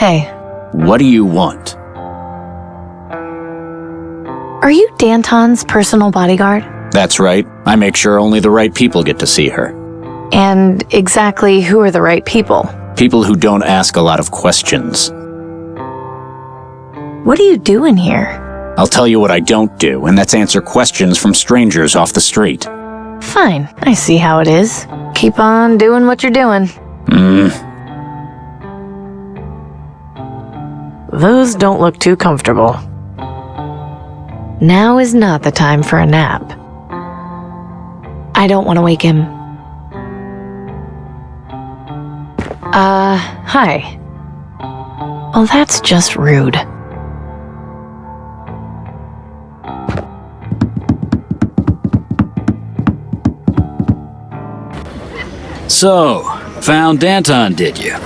Hey. What do you want? Are you Danton's personal bodyguard? That's right. I make sure only the right people get to see her. And exactly who are the right people? People who don't ask a lot of questions. What do you do in here? I'll tell you what I don't do, and that's answer questions from strangers off the street. Fine, I see how it is. Keep on doing what you're doing. Those don't look too comfortable. Now is not the time for a nap. I don't want to wake him. Hi. Well, that's just rude. So, found Danton, did you?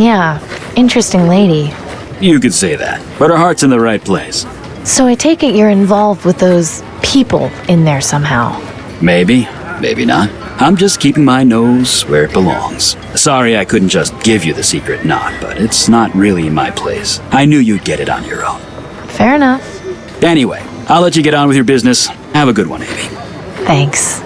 Yeah, interesting lady. You could say that, but her heart's in the right place. So I take it you're involved with those people in there somehow. Maybe, maybe not. I'm just keeping my nose where it belongs. Sorry I couldn't just give you the secret knot, but it's not really my place. I knew you'd get it on your own. Fair enough. Anyway, I'll let you get on with your business. Have a good one, Amy. Thanks.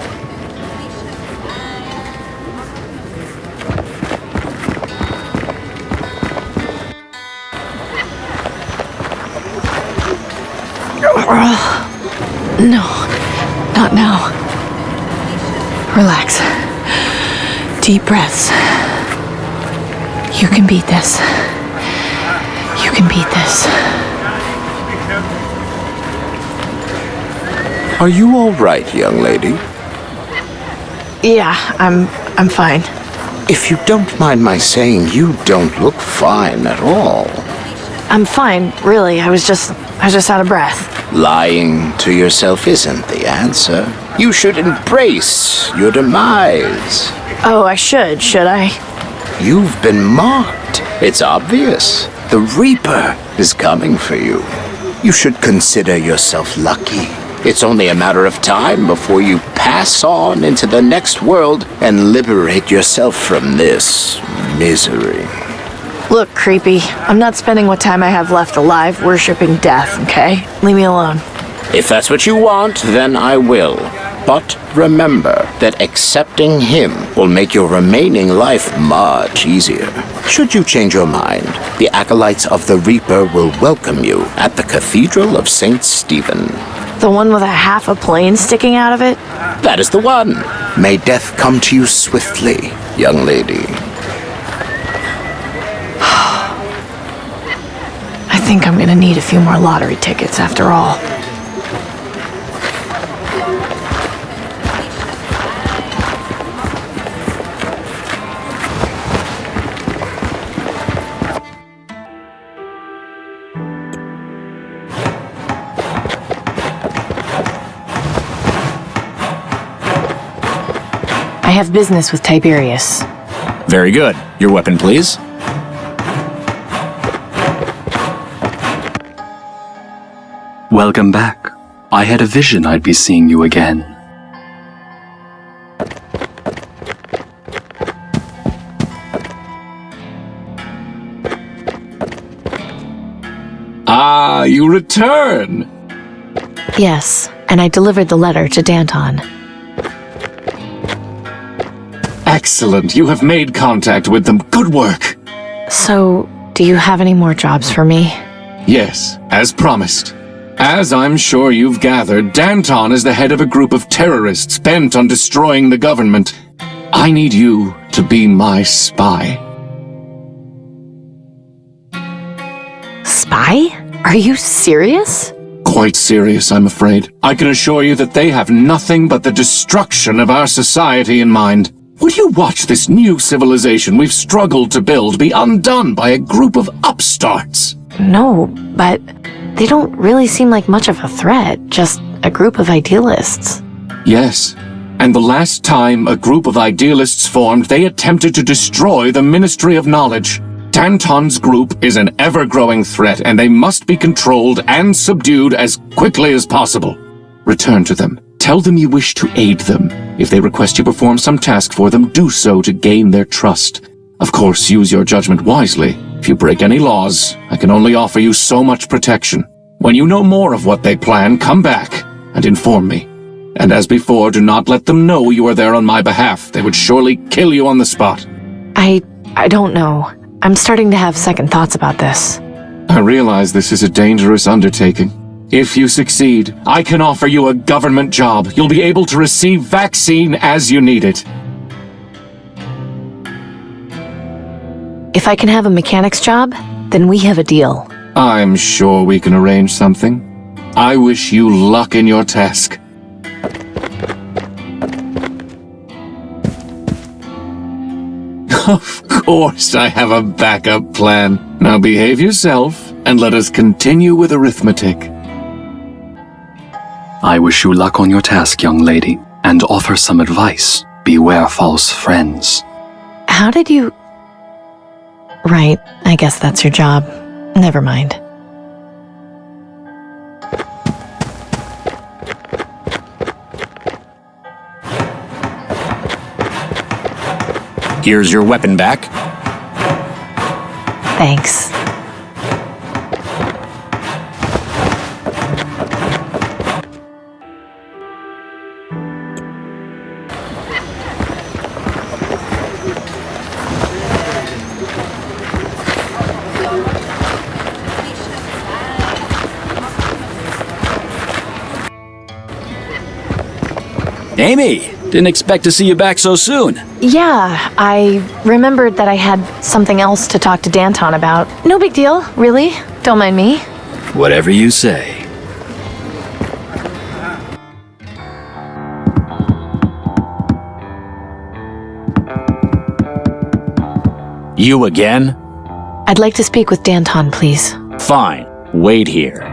No, not now. Relax. Deep breaths. You can beat this. You can beat this. Are you all right, young lady? Yeah, I'm fine. If you don't mind my saying, you don't look fine at all. I'm fine, really. I was just out of breath. Lying to yourself isn't the answer. You should embrace your demise. Oh, I should I? You've been marked. It's obvious. The Reaper is coming for you. You should consider yourself lucky. It's only a matter of time before you pass on into the next world and liberate yourself from this misery. Look, creepy. I'm not spending what time I have left alive worshipping death, okay? Leave me alone. If that's what you want, then I will. But remember that accepting him will make your remaining life much easier. Should you change your mind, the acolytes of the Reaper will welcome you at the Cathedral of St. Stephen. The one with a half a plane sticking out of it? That is the one. May death come to you swiftly, young lady. I think I'm gonna need a few more lottery tickets after all. I have business with Tiberius. Very good. Your weapon, please. Welcome back. I had a vision I'd be seeing you again. Ah, you return! Yes, and I delivered the letter to Danton. Excellent, you have made contact with them. Good work! So, do you have any more jobs for me? Yes, as promised. As I'm sure you've gathered, Danton is the head of a group of terrorists bent on destroying the government. I need you to be my spy. Spy? Are you serious? Quite serious, I'm afraid. I can assure you that they have nothing but the destruction of our society in mind. Would you watch this new civilization we've struggled to build be undone by a group of upstarts? No, but they don't really seem like much of a threat, just a group of idealists. Yes, and the last time a group of idealists formed, they attempted to destroy the Ministry of Knowledge. Danton's group is an ever-growing threat, and they must be controlled and subdued as quickly as possible. Return to them. Tell them you wish to aid them. If they request you perform some task for them, do so to gain their trust. Of course, use your judgment wisely. If you break any laws, I can only offer you so much protection. When you know more of what they plan, come back and inform me. And as before, do not let them know you are there on my behalf. They would surely kill you on the spot. I don't know. I'm starting to have second thoughts about this. I realize this is a dangerous undertaking. If you succeed, I can offer you a government job. You'll be able to receive vaccine as you need it. If I can have a mechanic's job, then we have a deal. I'm sure we can arrange something. I wish you luck in your task. Of course, I have a backup plan. Now behave yourself, and let us continue with arithmetic. I wish you luck on your task, young lady, and offer some advice. Beware false friends. How did you... Right, I guess that's your job. Never mind. Here's your weapon back. Thanks. Amy, didn't expect to see you back so soon. Yeah, I remembered that I had something else to talk to Danton about. No big deal, really. Don't mind me. Whatever you say. You again? I'd like to speak with Danton, please. Fine. Wait here.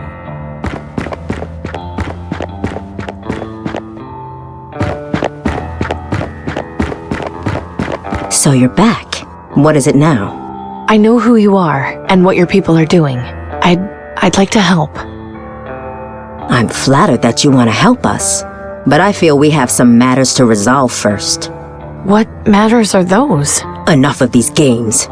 So you're back. What is it now? I know who you are and what your people are doing. I'd like to help. I'm flattered that you want to help us, but I feel we have some matters to resolve first. What matters are those? Enough of these games.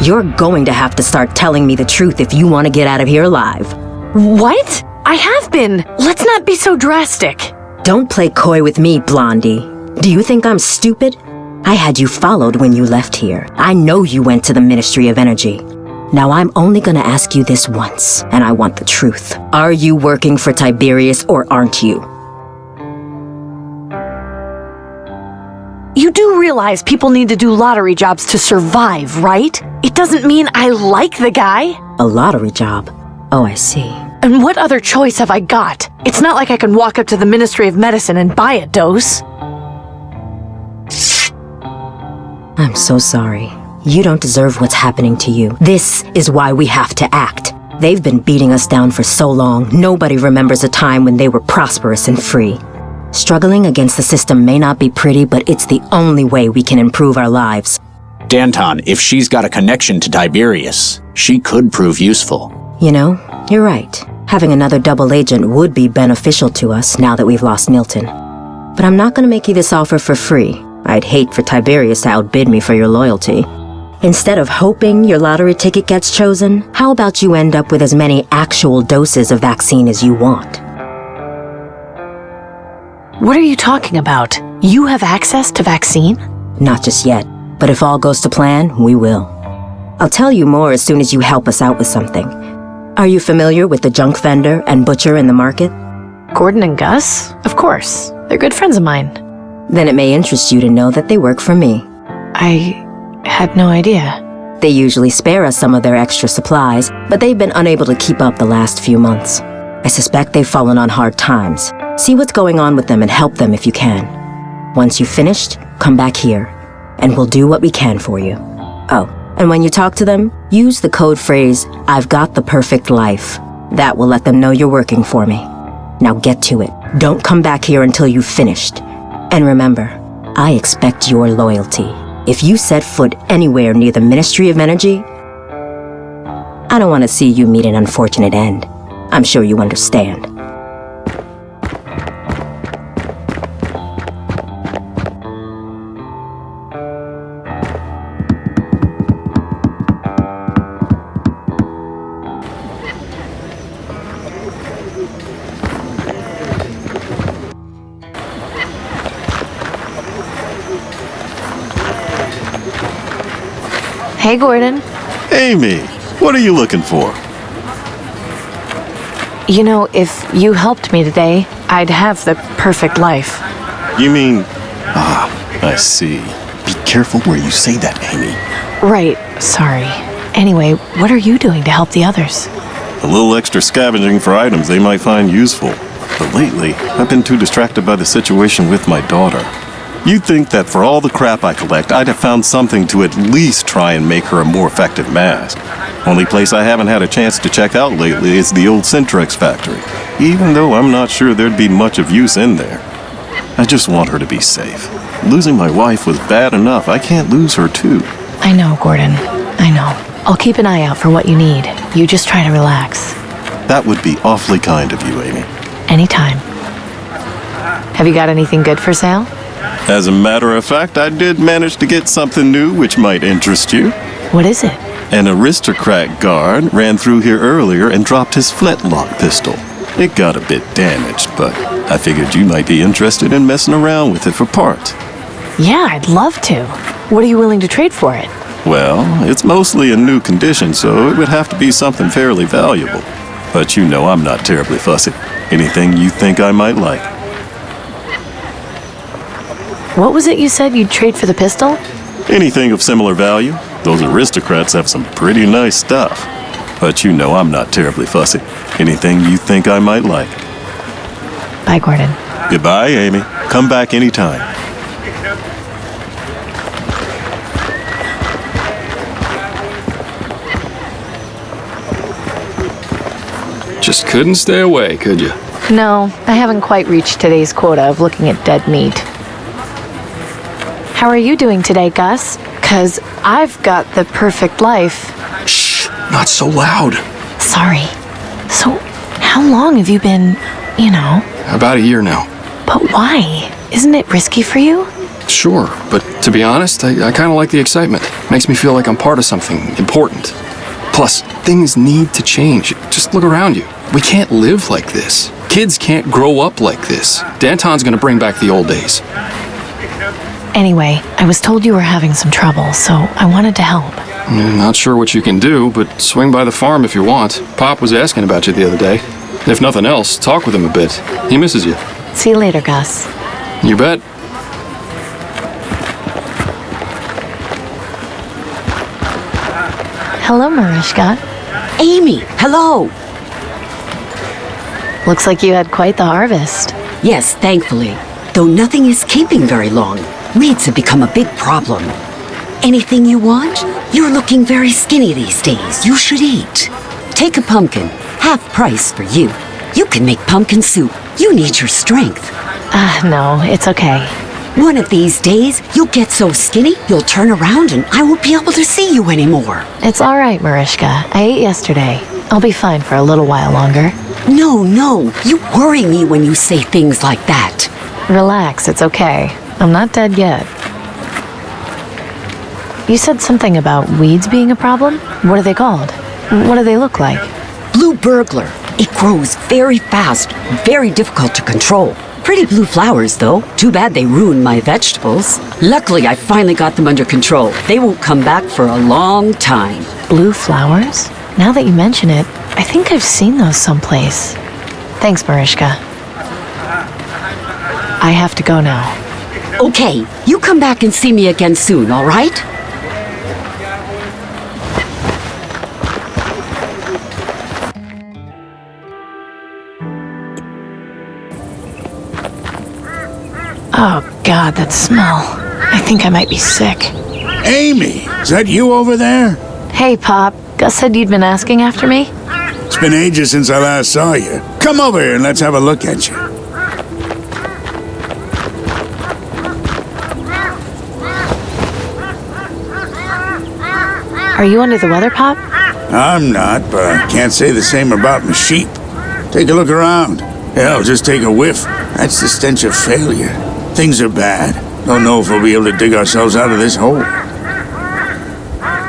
You're going to have to start telling me the truth if you want to get out of here alive. What? I have been. Let's not be so drastic. Don't play coy with me, Blondie. Do you think I'm stupid? I had you followed when you left here. I know you went to the Ministry of Energy. Now I'm only gonna ask you this once, and I want the truth. Are you working for Tiberius or aren't you? You do realize people need to do lottery jobs to survive, right? It doesn't mean I like the guy. A lottery job? Oh, I see. And what other choice have I got? It's not like I can walk up to the Ministry of Medicine and buy a dose. I'm so sorry. You don't deserve what's happening to you. This is why we have to act. They've been beating us down for so long, nobody remembers a time when they were prosperous and free. Struggling against the system may not be pretty, but it's the only way we can improve our lives. Danton, if she's got a connection to Tiberius, she could prove useful. You know, you're right. Having another double agent would be beneficial to us now that we've lost Milton. But I'm not going to make you this offer for free. I'd hate for Tiberius to outbid me for your loyalty. Instead of hoping your lottery ticket gets chosen, how about you end up with as many actual doses of vaccine as you want? What are you talking about? You have access to vaccine? Not just yet, but if all goes to plan, we will. I'll tell you more as soon as you help us out with something. Are you familiar with the junk vendor and butcher in the market? Gordon and Gus? Of course. They're good friends of mine. Then it may interest you to know that they work for me. I had no idea. They usually spare us some of their extra supplies, but they've been unable to keep up the last few months. I suspect they've fallen on hard times. See what's going on with them and help them if you can. Once you've finished, come back here, and we'll do what we can for you. Oh, and when you talk to them, use the code phrase, "I've got the perfect life." That will let them know you're working for me. Now get to it. Don't come back here until you've finished. And remember, I expect your loyalty. If you set foot anywhere near the Ministry of Energy, I don't want to see you meet an unfortunate end. I'm sure you understand. Hey, Gordon. Amy, what are you looking for? You know, if you helped me today, I'd have the perfect life. You mean... I see. Be careful where you say that, Amy. Right, sorry. Anyway, what are you doing to help the others? A little extra scavenging for items they might find useful. But lately, I've been too distracted by the situation with my daughter. You'd think that for all the crap I collect, I'd have found something to at least try and make her a more effective mask. Only place I haven't had a chance to check out lately is the old Syntrex factory, even though I'm not sure there'd be much of use in there. I just want her to be safe. Losing my wife was bad enough. I can't lose her too. I know, Gordon. I know. I'll keep an eye out for what you need. You just try to relax. That would be awfully kind of you, Amy. Anytime. Have you got anything good for sale? As a matter of fact, I did manage to get something new which might interest you. What is it? An aristocrat guard ran through here earlier and dropped his flintlock pistol. It got a bit damaged, but I figured you might be interested in messing around with it for parts. Yeah, I'd love to. What are you willing to trade for it? Well, it's mostly in new condition, so it would have to be something fairly valuable. But you know I'm not terribly fussy. Anything you think I might like. What was it you said you'd trade for the pistol? Anything of similar value. Those aristocrats have some pretty nice stuff. But you know I'm not terribly fussy. Anything you think I might like. Bye, Gordon. Goodbye, Amy. Come back anytime. Just couldn't stay away, could you? No, I haven't quite reached today's quota of looking at dead meat. How are you doing today, Gus? 'Cause I've got the perfect life. Shh, not so loud. Sorry. So, how long have you been, About a year now. But why? Isn't it risky for you? Sure, but to be honest, I kind of like the excitement. Makes me feel like I'm part of something important. Plus, things need to change. Just look around you. We can't live like this. Kids can't grow up like this. Danton's gonna bring back the old days. Anyway, I was told you were having some trouble, so I wanted to help. Not sure what you can do, but swing by the farm if you want. Pop was asking about you the other day. If nothing else, talk with him a bit. He misses you. See you later, Gus. You bet. Hello, Mariska. Amy, hello. Looks like you had quite the harvest. Yes, thankfully. Though nothing is keeping very long. Weeds have become a big problem. Anything you want? You're looking very skinny these days. You should eat. Take a pumpkin. Half price for you. You can make pumpkin soup. You need your strength. No, it's okay. One of these days, you'll get so skinny, you'll turn around and I won't be able to see you anymore. It's all right, Mariska. I ate yesterday. I'll be fine for a little while longer. No. You worry me when you say things like that. Relax, it's okay. I'm not dead yet. You said something about weeds being a problem? What are they called? What do they look like? Blue burglar. It grows very fast, very difficult to control. Pretty blue flowers, though. Too bad they ruined my vegetables. Luckily, I finally got them under control. They won't come back for a long time. Blue flowers? Now that you mention it, I think I've seen those someplace. Thanks, Mariska. I have to go now. Okay, you come back and see me again soon, all right? Oh, God, that smell. I think I might be sick. Amy, is that you over there? Hey, Pop. Gus said you'd been asking after me? It's been ages since I last saw you. Come over here and let's have a look at you. Are you under the weather, Pop? I'm not, but I can't say the same about my sheep. Take a look around. Hell, just take a whiff. That's the stench of failure. Things are bad. Don't know if we'll be able to dig ourselves out of this hole.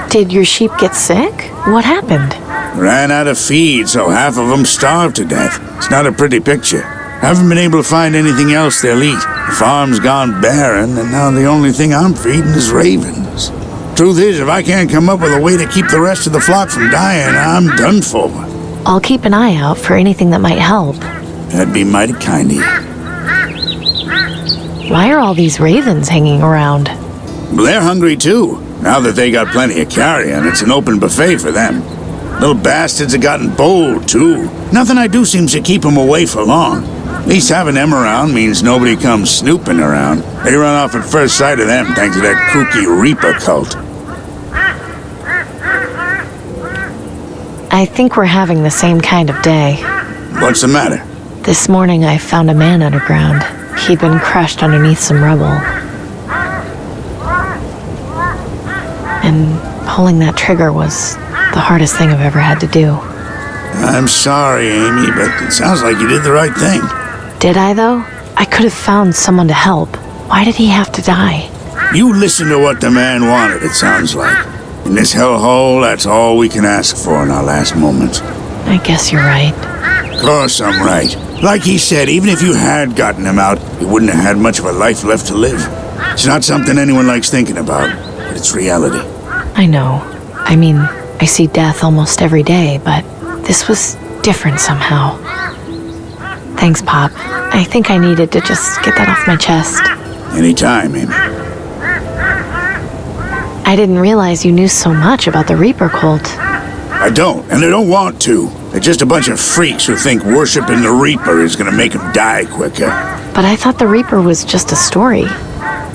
Did your sheep get sick? What happened? Ran out of feed, so half of them starved to death. It's not a pretty picture. Haven't been able to find anything else they'll eat. The farm's gone barren, and now the only thing I'm feeding is ravens. Truth is, if I can't come up with a way to keep the rest of the flock from dying, I'm done for. I'll keep an eye out for anything that might help. That'd be mighty kind of you. Why are all these ravens hanging around? Well, they're hungry too. Now that they got plenty of carrion, it's an open buffet for them. Little bastards have gotten bold too. Nothing I do seems to keep them away for long. At least having them around means nobody comes snooping around. They run off at first sight of them thanks to that kooky Reaper cult. I think we're having the same kind of day. What's the matter? This morning I found a man underground. He'd been crushed underneath some rubble. And pulling that trigger was the hardest thing I've ever had to do. I'm sorry, Amy, but it sounds like you did the right thing. Did I, though? I could have found someone to help. Why did he have to die? You listened to what the man wanted, it sounds like. In this hellhole, that's all we can ask for in our last moments. I guess you're right. Of course I'm right. Like he said, even if you had gotten him out, you wouldn't have had much of a life left to live. It's not something anyone likes thinking about, but it's reality. I know. I mean, I see death almost every day, but this was different somehow. Thanks, Pop. I think I needed to just get that off my chest. Anytime, Amy. I didn't realize you knew so much about the Reaper cult. I don't, and I don't want to. They're just a bunch of freaks who think worshiping the Reaper is gonna make them die quicker. But I thought the Reaper was just a story.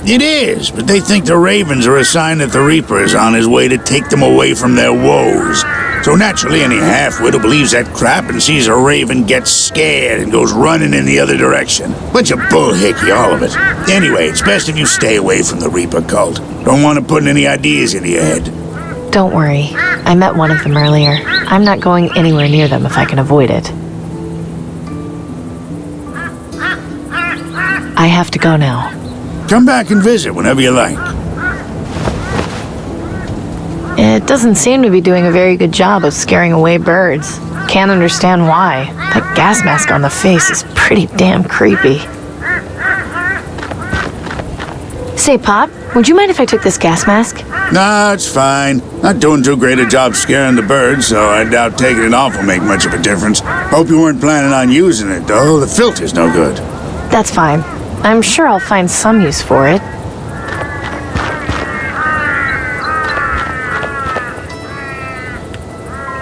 It is, but they think the ravens are a sign that the Reaper is on his way to take them away from their woes. So naturally, any half-wit who believes that crap and sees a raven gets scared and goes running in the other direction. Bunch of bullhickey, all of it. Anyway, it's best if you stay away from the Reaper cult. Don't want to put any ideas into your head. Don't worry. I met one of them earlier. I'm not going anywhere near them if I can avoid it. I have to go now. Come back and visit whenever you like. It doesn't seem to be doing a very good job of scaring away birds. Can't understand why. That gas mask on the face is pretty damn creepy. Say, Pop, would you mind if I took this gas mask? Nah, it's fine. Not doing too great a job scaring the birds, so I doubt taking it off will make much of a difference. Hope you weren't planning on using it, though. The filter's no good. That's fine. I'm sure I'll find some use for it.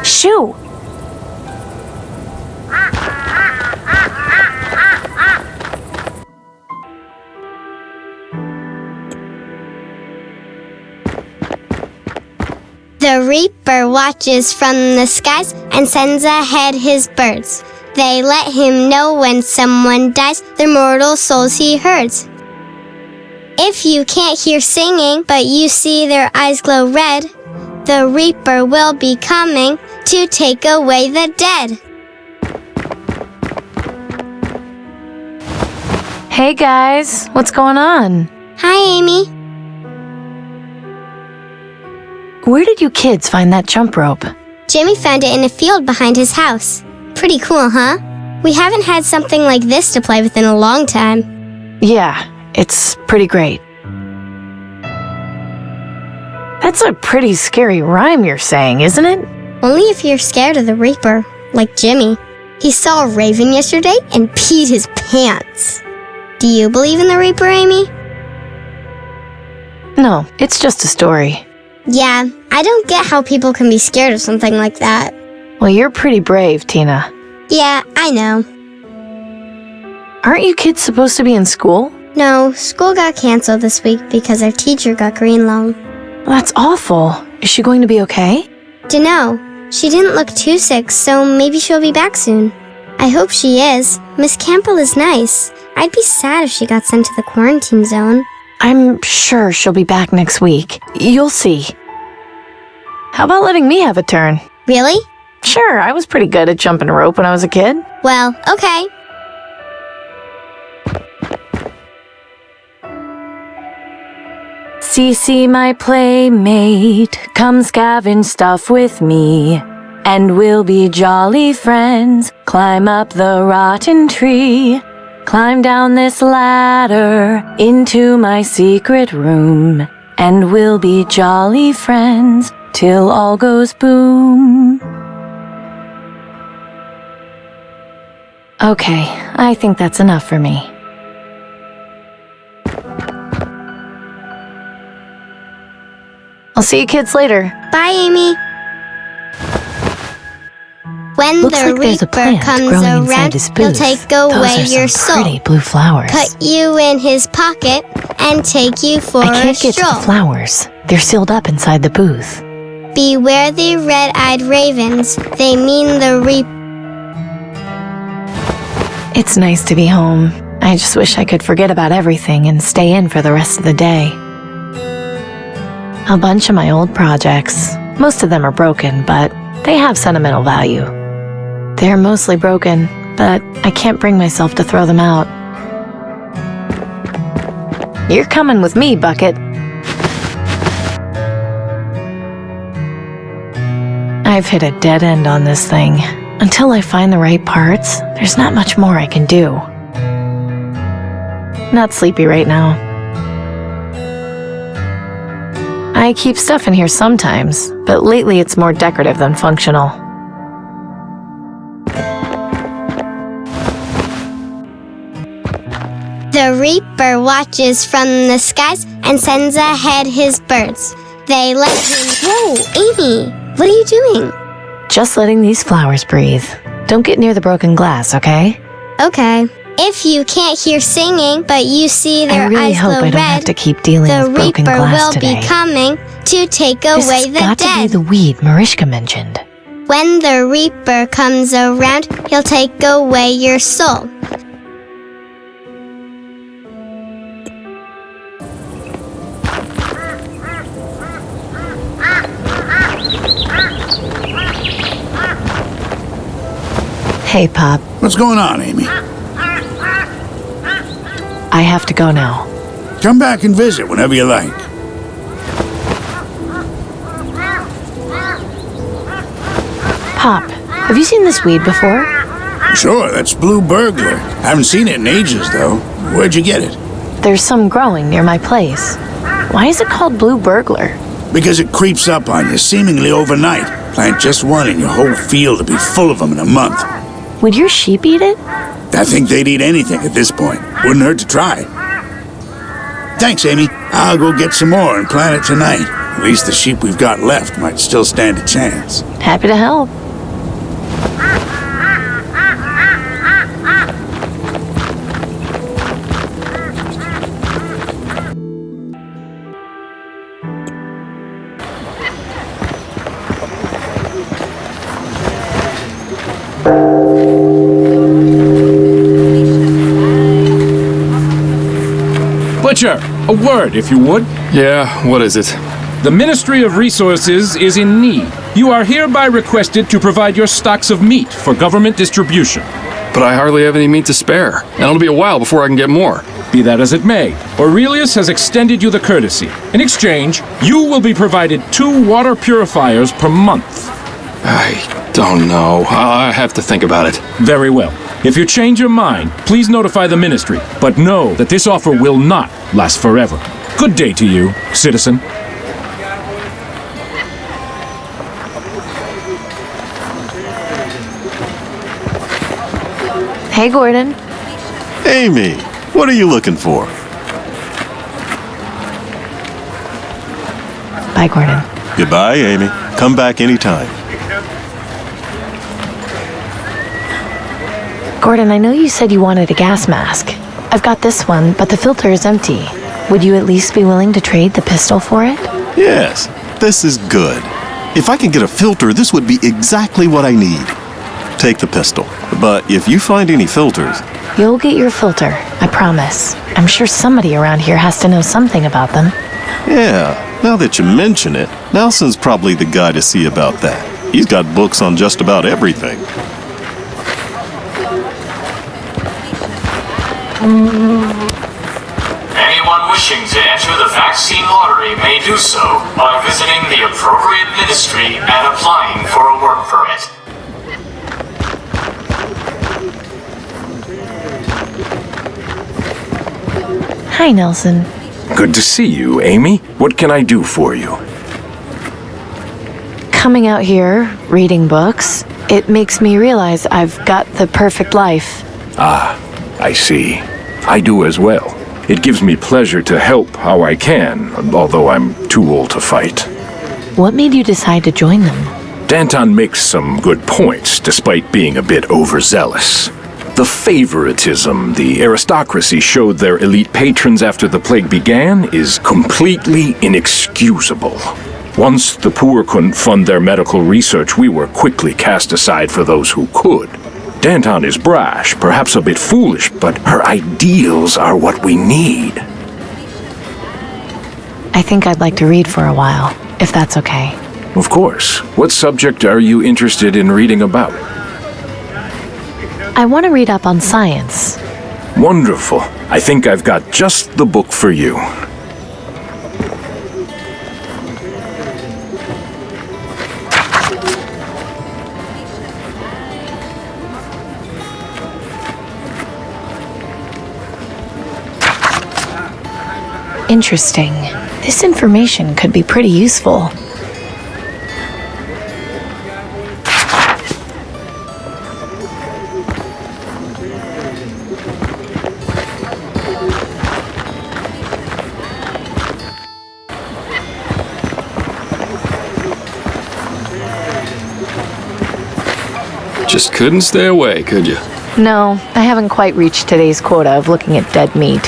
Shoo! The Reaper watches from the skies and sends ahead his birds. They let him know when someone dies, their mortal souls he herds. If you can't hear singing, but you see their eyes glow red, the Reaper will be coming to take away the dead. Hey guys, what's going on? Hi, Amy. Where did you kids find that jump rope? Jimmy found it in a field behind his house. Pretty cool, huh? We haven't had something like this to play with in a long time. Yeah, it's pretty great. That's a pretty scary rhyme you're saying, isn't it? Only if you're scared of the Reaper, like Jimmy. He saw a raven yesterday and peed his pants. Do you believe in the Reaper, Amy? No, it's just a story. Yeah, I don't get how people can be scared of something like that. Well, you're pretty brave, Tina. Yeah, I know. Aren't you kids supposed to be in school? No, school got canceled this week because our teacher got green lung. That's awful. Is she going to be okay? Dunno. She didn't look too sick, so maybe she'll be back soon. I hope she is. Miss Campbell is nice. I'd be sad if she got sent to the quarantine zone. I'm sure she'll be back next week. You'll see. How about letting me have a turn? Really? Sure, I was pretty good at jumping rope when I was a kid. Well, okay. Cece, my playmate, come scavenge stuff with me. and we'll be jolly friends. Climb up the rotten tree, climb down this ladder into my secret room, and we'll be jolly friends till all goes boom. Okay, I think that's enough for me. I'll see you kids later. Bye, Amy. When Looks the like there's a Reaper plant comes growing inside around, this he'll booth. take Those away are your some soul, pretty blue flowers. put you in his pocket, and take you for I a can't get to stroll. the flowers. They're sealed up inside the booth. Beware the red-eyed ravens, they mean the Reaper. It's nice to be home. I just wish I could forget about everything and stay in for the rest of the day. A bunch of my old projects. Most of them are broken, but they have sentimental value. They're mostly broken, but I can't bring myself to throw them out. You're coming with me, Bucket. I've hit a dead end on this thing. Until I find the right parts, there's not much more I can do. Not sleepy right now. I keep stuff in here sometimes, but lately it's more decorative than functional. The Reaper watches from the skies and sends ahead his birds. They let him... Whoa, Amy, what are you doing? Just letting these flowers breathe. Don't get near the broken glass, okay? Okay. If you can't hear singing, but you see their I really eyes hope glow I don't have red, to keep dealing the with broken Reaper glass will today. be coming to take This away has the got to be dead. the weed Mariska mentioned. When the Reaper comes around, he'll take away your soul. Hey, Pop. What's going on, Amy? I have to go now. Come back and visit whenever you like. Pop, have you seen this weed before? Sure, that's Blue Burglar. Haven't seen it in ages, though. Where'd you get it? There's some growing near my place. Why is it called Blue Burglar? Because it creeps up on you seemingly overnight. Plant just one and your whole field will be full of them in a month. Would your sheep eat it? I think they'd eat anything at this point. Wouldn't hurt to try. Thanks, Amy. I'll go get some more and plant it tonight. At least the sheep we've got left might still stand a chance. Happy to help. Butcher, a word, if you would. Yeah, what is it? The Ministry of Resources is in need. You are hereby requested to provide your stocks of meat for government distribution. But I hardly have any meat to spare, and it'll be a while before I can get more. Be that as it may, Aurelius has extended you the courtesy. In exchange, you will be provided 2 water purifiers per month. I don't know. I have to think about it. Very well. If you change your mind, please notify the ministry, but know that this offer will not last forever. Good day to you, citizen. Hey, Gordon. Amy, what are you looking for? Bye, Gordon. Goodbye, Amy. Come back anytime. Gordon, I know you said you wanted a gas mask. I've got this one, but the filter is empty. Would you at least be willing to trade the pistol for it? Yes, this is good. If I can get a filter, this would be exactly what I need. Take the pistol. But if you find any filters... You'll get your filter, I promise. I'm sure somebody around here has to know something about them. Yeah, now that you mention it, Nelson's probably the guy to see about that. He's got books on just about everything. Anyone wish wishing to enter the vaccine lottery may do so by visiting the appropriate ministry and applying for a work permit. Hi, Nelson. Good to see you, Amy. What can I do for you? Coming out here, reading books, it makes me realize I've got the perfect life. Ah, I see. I do as well. It gives me pleasure to help how I can, although I'm too old to fight. What made you decide to join them? Danton makes some good points, despite being a bit overzealous. The favoritism the aristocracy showed their elite patrons after the plague began is completely inexcusable. Once the poor couldn't fund their medical research, we were quickly cast aside for those who could. Danton is brash, perhaps a bit foolish, but her ideals are what we need. I think I'd like to read for a while, if that's okay. Of course. What subject are you interested in reading about? I want to read up on science. Wonderful. I think I've got just the book for you. Interesting. This information could be pretty useful. Just couldn't stay away, could you? No, I haven't quite reached today's quota of looking at dead meat.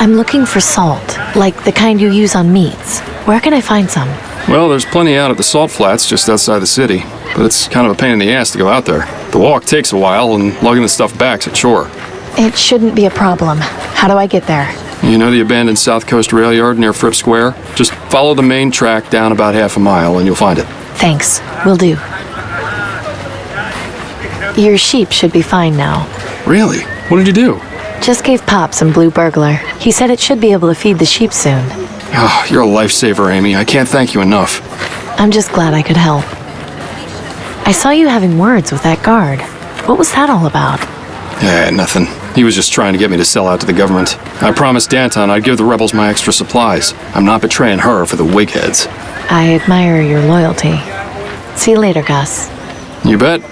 I'm looking for salt, like the kind you use on meats. Where can I find some? Well, there's plenty out at the salt flats just outside the city, but it's kind of a pain in the ass to go out there. The walk takes a while, and lugging the stuff back's a chore. It shouldn't be a problem. How do I get there? You know the abandoned South Coast rail yard near Fripp Square? Just follow the main track down about half a mile, and you'll find it. Thanks. Will do. Your sheep should be fine now. Really? What did you do? Just gave Pop some blue burglar. He said it should be able to feed the sheep soon. Oh, you're a lifesaver, Amy. I can't thank you enough. I'm just glad I could help. I saw you having words with that guard. What was that all about? Yeah, nothing. He was just trying to get me to sell out to the government. I promised Danton I'd give the rebels my extra supplies. I'm not betraying her for the wigheads. I admire your loyalty. See you later, Gus. You bet.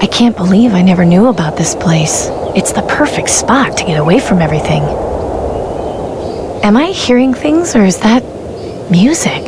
I can't believe I never knew about this place. It's the perfect spot to get away from everything. Am I hearing things, or is that music?